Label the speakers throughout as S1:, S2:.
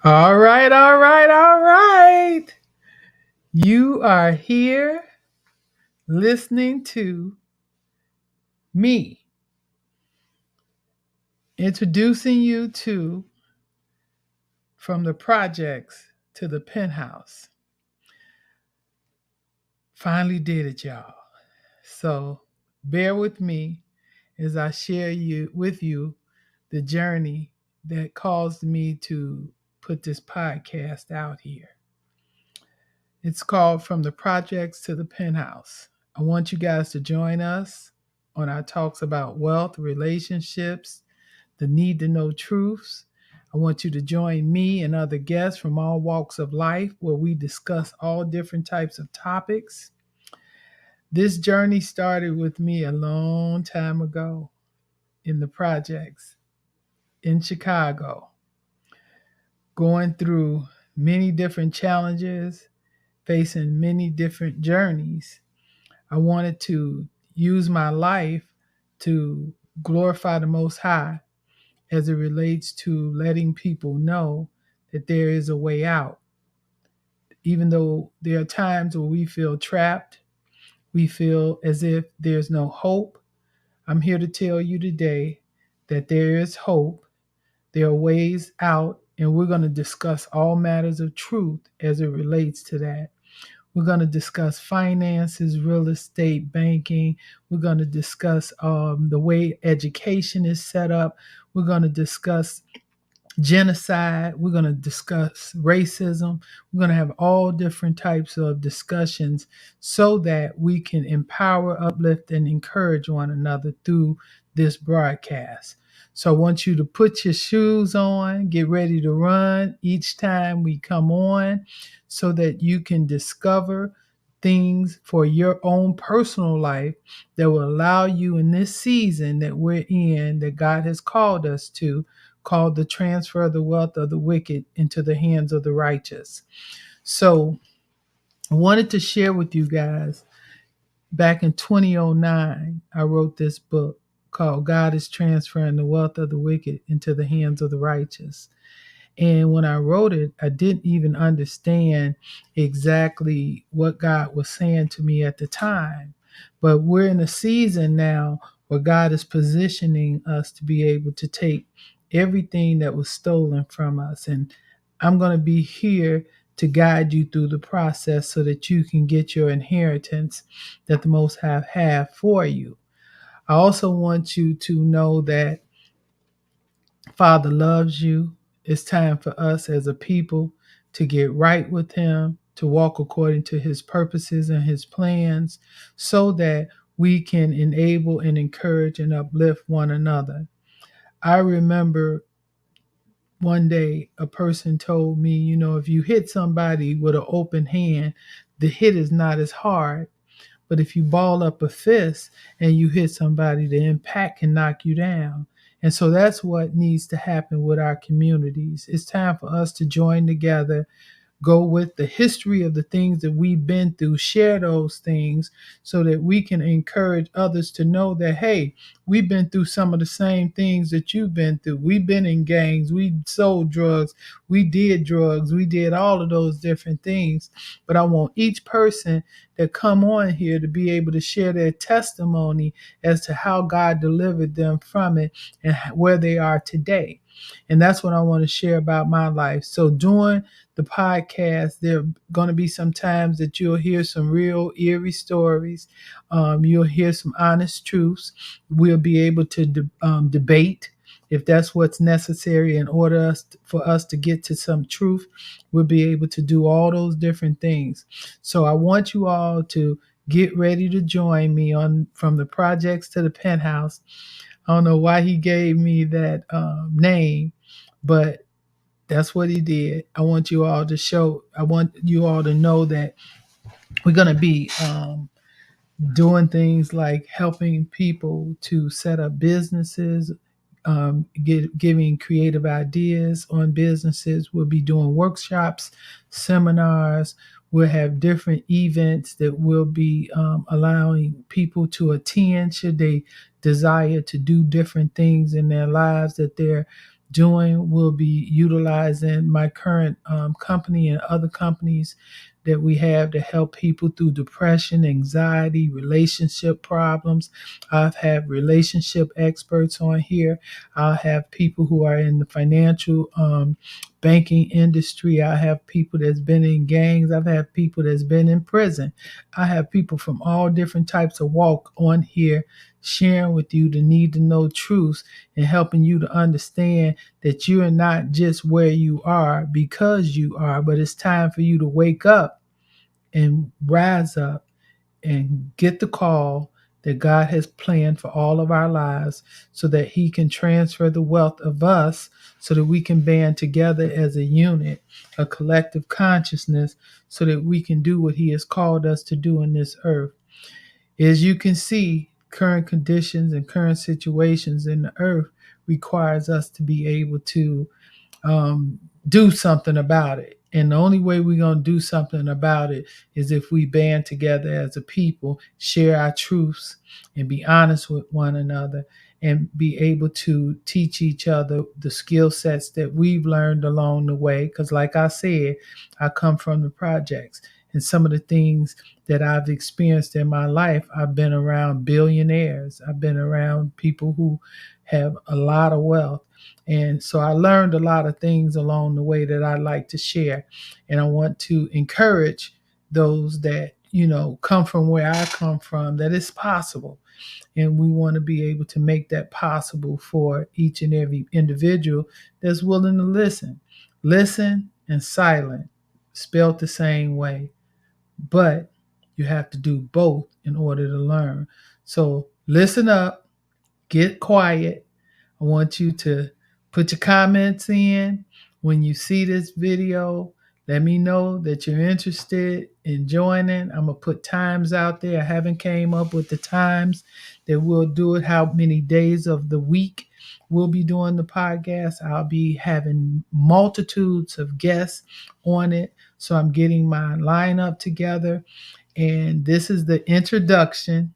S1: All right, all right, all right. You are here listening to me introducing you to From the Projects to the Penthouse. Finally did it, y'all. So bear with me as I share with you the journey that caused me to put this podcast out here. It's called From the Projects to the Penthouse. I want you guys to join us on our talks about wealth, relationships, the need to know truths. I want you to join me and other guests from all walks of life where we discuss all different types of topics. This journey started with me a long time ago in the projects in Chicago, going through many different challenges, facing many different journeys. I wanted to use my life to glorify the Most High as it relates to letting people know that there is a way out. Even though there are times where we feel trapped, we feel as if there's no hope, I'm here to tell you today that there is hope. There are ways out, and we're going to discuss all matters of truth as it relates to that. We're going to discuss finances, real estate, banking. We're going to discuss the way education is set up. We're going to discuss genocide. We're going to discuss racism. We're going to have all different types of discussions so that we can empower, uplift, and encourage one another through this broadcast. So I want you to put your shoes on, get ready to run each time we come on so that you can discover things for your own personal life that will allow you in this season that we're in, that God has called us to, called the transfer of the wealth of the wicked into the hands of the righteous. So I wanted to share with you guys, back in 2009, I wrote this book called God is Transferring the Wealth of the Wicked into the Hands of the Righteous. And when I wrote it, I didn't even understand exactly what God was saying to me at the time. But we're in a season now where God is positioning us to be able to take everything that was stolen from us. And I'm going to be here to guide you through the process so that you can get your inheritance that the Most High have for you. I also want you to know that Father loves you. It's time for us as a people to get right with Him, to walk according to His purposes and His plans, so that we can enable and encourage and uplift one another. I remember one day a person told me, if you hit somebody with an open hand, the hit is not as hard. But if you ball up a fist and you hit somebody, the impact can knock you down. And so that's what needs to happen with our communities. It's time for us to join together, go with the history of the things that we've been through, share those things so that we can encourage others to know that, hey, we've been through some of the same things that you've been through. We've been in gangs, we sold drugs, we did all of those different things. But I want each person that come on here to be able to share their testimony as to how God delivered them from it and where they are today. And that's what I want to share about my life. So during the podcast, there are going to be some times that you'll hear some real eerie stories. You'll hear some honest truths. We'll be able to debate if that's what's necessary in order for us to get to some truth. We'll be able to do all those different things. So I want you all to get ready to join me on From the Projects to the Penthouse. I don't know why he gave me that name, but that's what he did. I want you all to know that we're going to be doing things like helping people to set up businesses, giving creative ideas on businesses. We'll be doing workshops, seminars. We'll have different events that we'll be allowing people to attend should they desire to do different things in their lives that they're doing. We'll be utilizing my current company and other companies that we have to help people through depression, anxiety, relationship problems. I've had relationship experts on here. I'll have people who are in the financial banking industry. I have people that's been in gangs. I've had people that's been in prison. I have people from all different types of walk on here sharing with you the need to know truths and helping you to understand that you are not just where you are because you are, but it's time for you to wake up and rise up and get the call that God has planned for all of our lives so that He can transfer the wealth of us so that we can band together as a unit, a collective consciousness, so that we can do what He has called us to do in this earth. As you can see, current conditions and current situations in the earth requires us to be able to do something about it. And the only way we're going to do something about it is if we band together as a people, share our truths, and be honest with one another, and be able to teach each other the skill sets that we've learned along the way. Because like I said, I come from the projects. And some of the things that I've experienced in my life, I've been around billionaires. I've been around people who have a lot of wealth. And so I learned a lot of things along the way that I'd like to share. And I want to encourage those that, come from where I come from, that it's possible. And we want to be able to make that possible for each and every individual that's willing to listen. Listen and silent, spelled the same way. But you have to do both in order to learn. So listen up, get quiet. I want you to put your comments in when you see this video. Let me know that you're interested in joining. I'm going to put times out there. I haven't came up with the times that we'll do it, how many days of the week we'll be doing the podcast. I'll be having multitudes of guests on it. So I'm getting my lineup together. And this is the introduction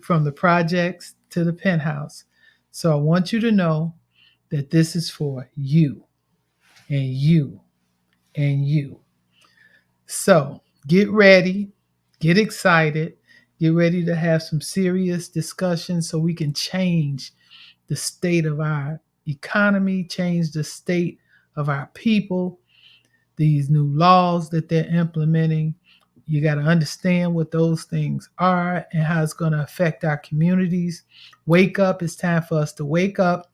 S1: from the projects to the Penthouse. So I want you to know that this is for you and you and you. So get ready, get excited, get ready to have some serious discussions so we can change the state of our economy, change the state of our people, these new laws that they're implementing. You got to understand what those things are and how it's going to affect our communities. Wake up. It's time for us to wake up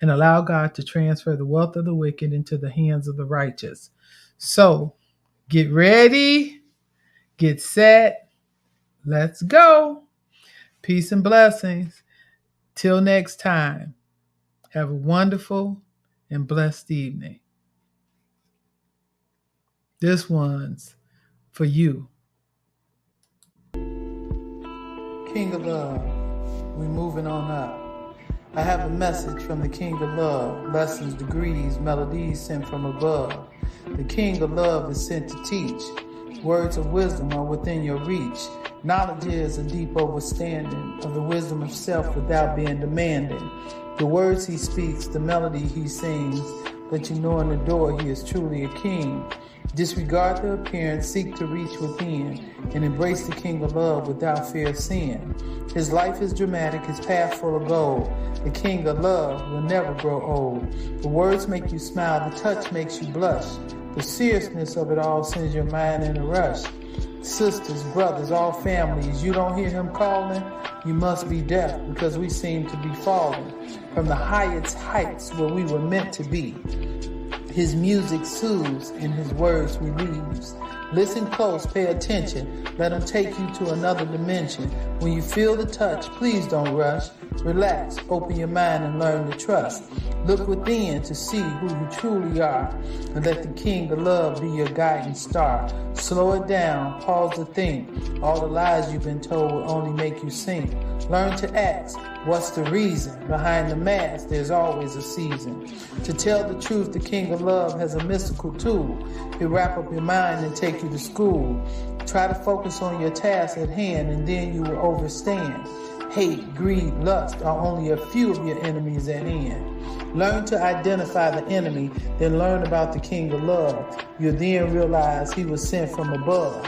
S1: and allow God to transfer the wealth of the wicked into the hands of the righteous. So get ready, get set, let's go. Peace and blessings. Till next time, have a wonderful and blessed evening. This one's for you. King of Love, we moving on up. I have a message from the King of Love, lessons, degrees, melodies sent from above. The King of Love is sent to teach. Words of wisdom are within your reach. Knowledge is a deep understanding of the wisdom of self without being demanding. The words he speaks, the melody he sings, let you know in the door he is truly a king. Disregard the appearance, seek to reach within, and embrace the King of Love without fear of sin. His life is dramatic, his path full of gold. The King of Love will never grow old. The words make you smile, the touch makes you blush. The seriousness of it all sends your mind in a rush. Sisters, brothers, all families, you don't hear him calling? You must be deaf, because we seem to be falling from the highest heights where we were meant to be. His music soothes and his words relieves. Listen close, pay attention. Let him take you to another dimension. When you feel the touch, please don't rush. Relax, open your mind and learn to trust. Look within to see who you truly are. And let the King of Love be your guiding star. Slow it down, pause to think. All the lies you've been told will only make you sink. Learn to ask, what's the reason? Behind the mask, there's always a season. To tell the truth, the King of Love has a mystical tool. He'll wrap up your mind and take you to school. Try to focus on your task at hand and then you will overstand. Hate, greed, lust are only a few of your enemies at hand. Learn to identify the enemy, then learn about the King of Love. You'll then realize he was sent from above.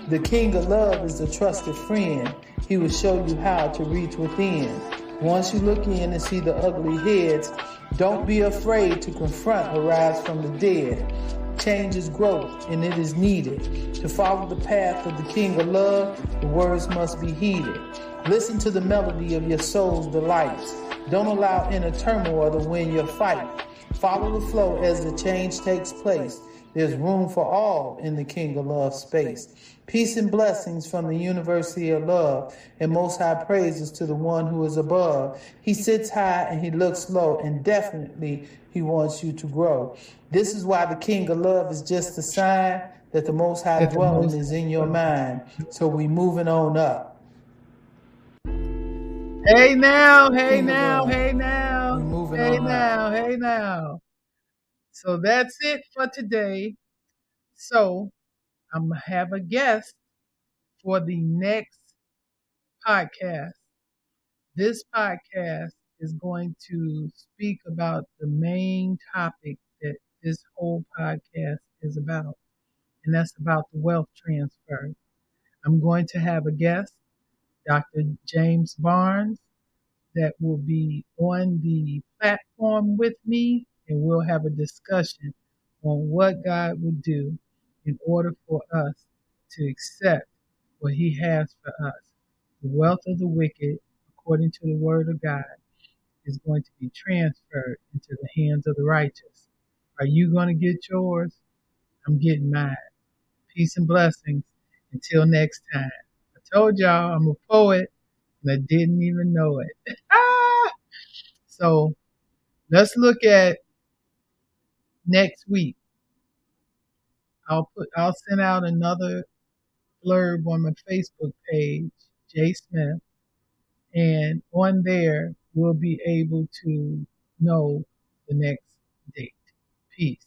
S1: The King of Love is a trusted friend. He will show you how to reach within. Once you look in and see the ugly heads, don't be afraid to confront or rise from the dead. Change is growth, and it is needed. To follow the path of the King of Love, the words must be heeded. Listen to the melody of your soul's delights. Don't allow inner turmoil to win your fight. Follow the flow as the change takes place. There's room for all in the King of Love space. Peace and blessings from the University of Love, and most high praises to the one who is above. He sits high and he looks low, and definitely he wants you to grow. This is why the King of Love is just a sign that the Most High dwelling is in your mind. So we moving on up. Hey now, hey now, hey now, hey now, hey now. So that's it for today. So I'm going to have a guest for the next podcast. This podcast is going to speak about the main topic that this whole podcast is about, and that's about the wealth transfer. I'm going to have a guest, Dr. James Barnes, that will be on the platform with me, and we'll have a discussion on what God would do in order for us to accept what he has for us. The wealth of the wicked, according to the word of God, is going to be transferred into the hands of the righteous. Are you going to get yours? I'm getting mine. Peace and blessings. Until next time. I told y'all I'm a poet, and I didn't even know it. So let's look at next week. I'll send out another blurb on my Facebook page, Jay Smith, and on there we'll be able to know the next date. Peace.